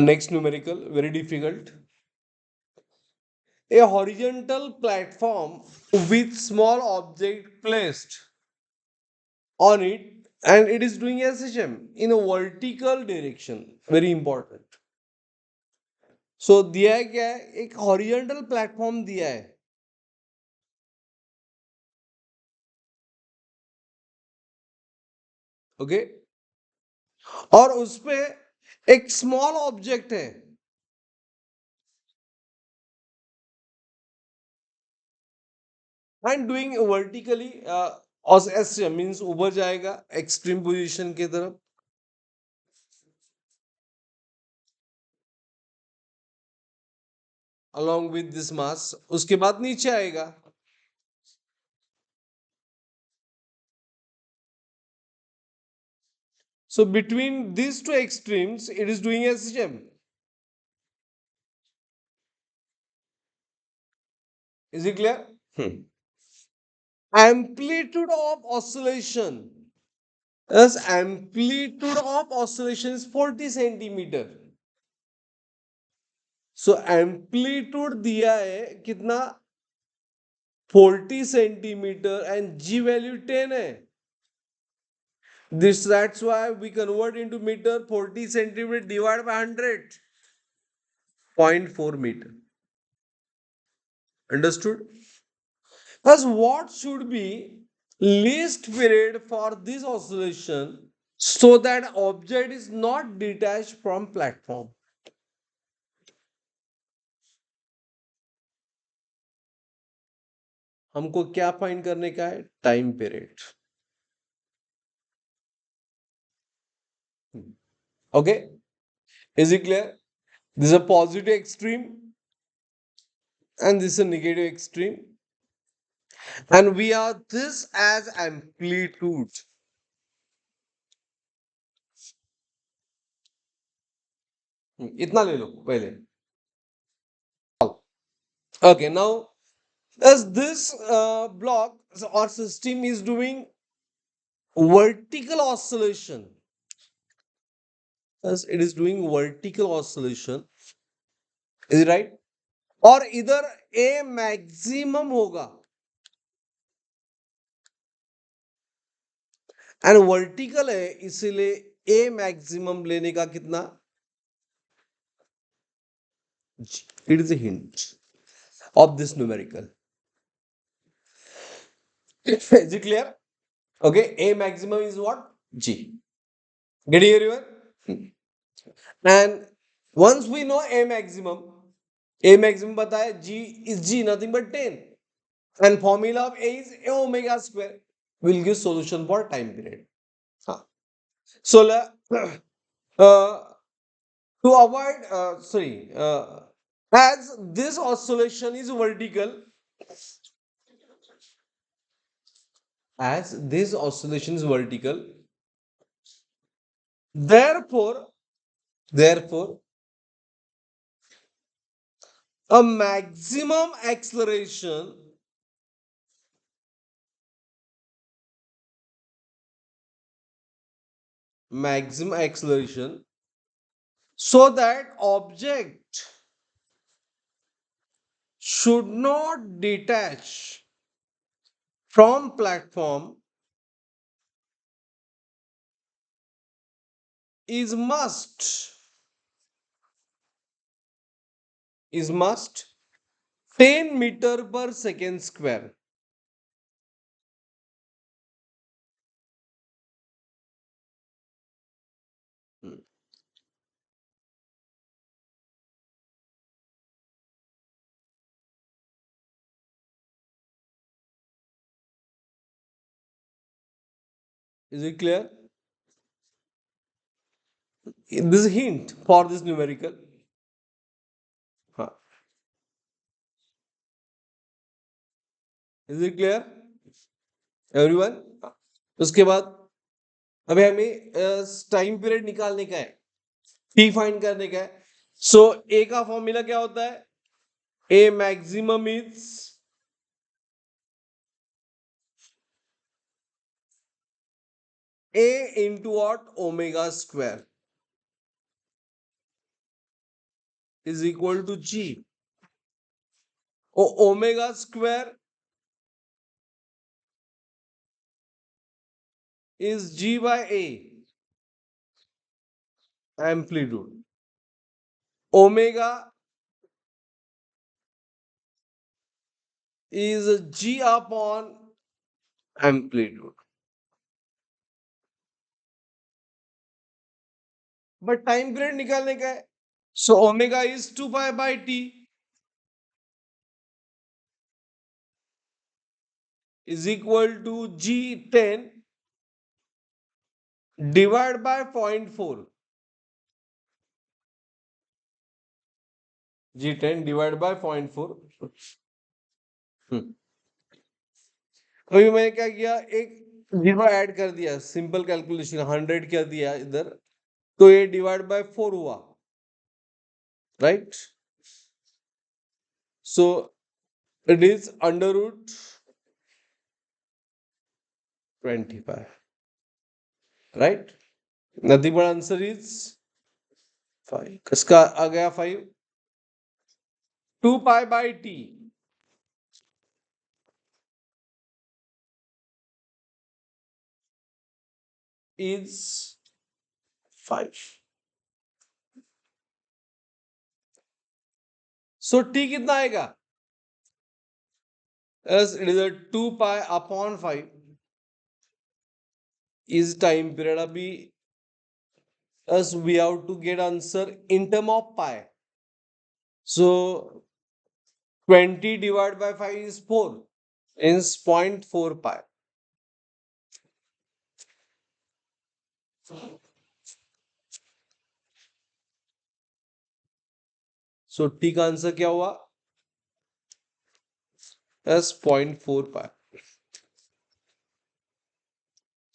Next numerical, very difficult. A horizontal platform with small object placed on it and it is doing SHM in a vertical direction. Very important. So दिया है क्या है, एक horizontal platform दिया है. Okay, और उस पे एक स्मॉल ऑब्जेक्ट है and doing vertically SHM means ऊपर जाएगा एक्सट्रीम पोजीशन की तरफ. along with this mass उसके बाद नीचे आएगा. So between these two extremes it is doing SHM. Is it clear? Amplitude of oscillation. As amplitude of oscillation is 40 centimeter. So amplitude दिया है कितना, 40 centimeter and G value 10 है. That's why we convert into meter. 40 centimeter divided by 100, 0.4 meter. Understood? Thus, what should be least period for this oscillation so that object is not detached from platform? हमको क्या find करने का है? Time period. Okay, is it clear? This is a positive extreme and this is a negative extreme, and we are this as amplitude. इतना ले लो पहले. Okay, now as this block or system is doing vertical oscillation, as it is doing vertical oscillation, is it right? और इधर A maximum होगा and vertical है, इसीलिए A maximum लेने का कितना? It is a hint of this numerical. Is it clear? Okay, A maximum is what? G. Get it everyone? And once we know A maximum पता है, G is G, nothing but 10. And formula of A is A omega square. We'll give solution for time period. So to avoid, as this oscillation is vertical, therefore, a maximum acceleration, so that object should not detach from platform is must 10 meter per second square. Is it clear? This is hint for this numerical. हाँ. Is it clear? Everyone? उसके बाद अभी हमें time period निकालने का है, T find करने का है. सो ए का फॉर्मूला क्या होता है? A maximum is A into what? Omega square. is equal to G. Omega square is G by A, amplitude. Omega is G upon amplitude. But time period निकालने का है. So omega is 2 pi by T is equal to G10 divided by 0.4. G10 divided by 0.4. अभी मैंने क्या किया, एक zero add कर दिया, सिंपल कैलकुलेशन 100 कर दिया इधर, तो ये डिवाइड बाय 4 हुआ, right. So it is under root 25, right. Nothing but answer is 5. किसका आ गया 5? 2 pi by T is 5. So t कितना आएगा? As it is a 2 pi upon 5 is time period. अभी as we have to get answer in term of pi. So 20 divided by 5 is 4, is 0.4 pi. So t का answer क्या हुआ? as 0.4 pi.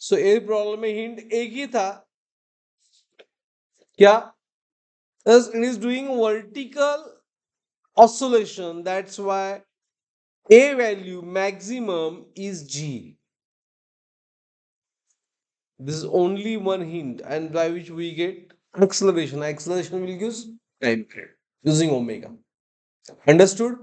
So ये problem में hint एक ही था, क्या? as it is doing vertical oscillation, that's why a value maximum is G. This is only one hint, and by which we get acceleration. Acceleration will use time period using omega. Understood?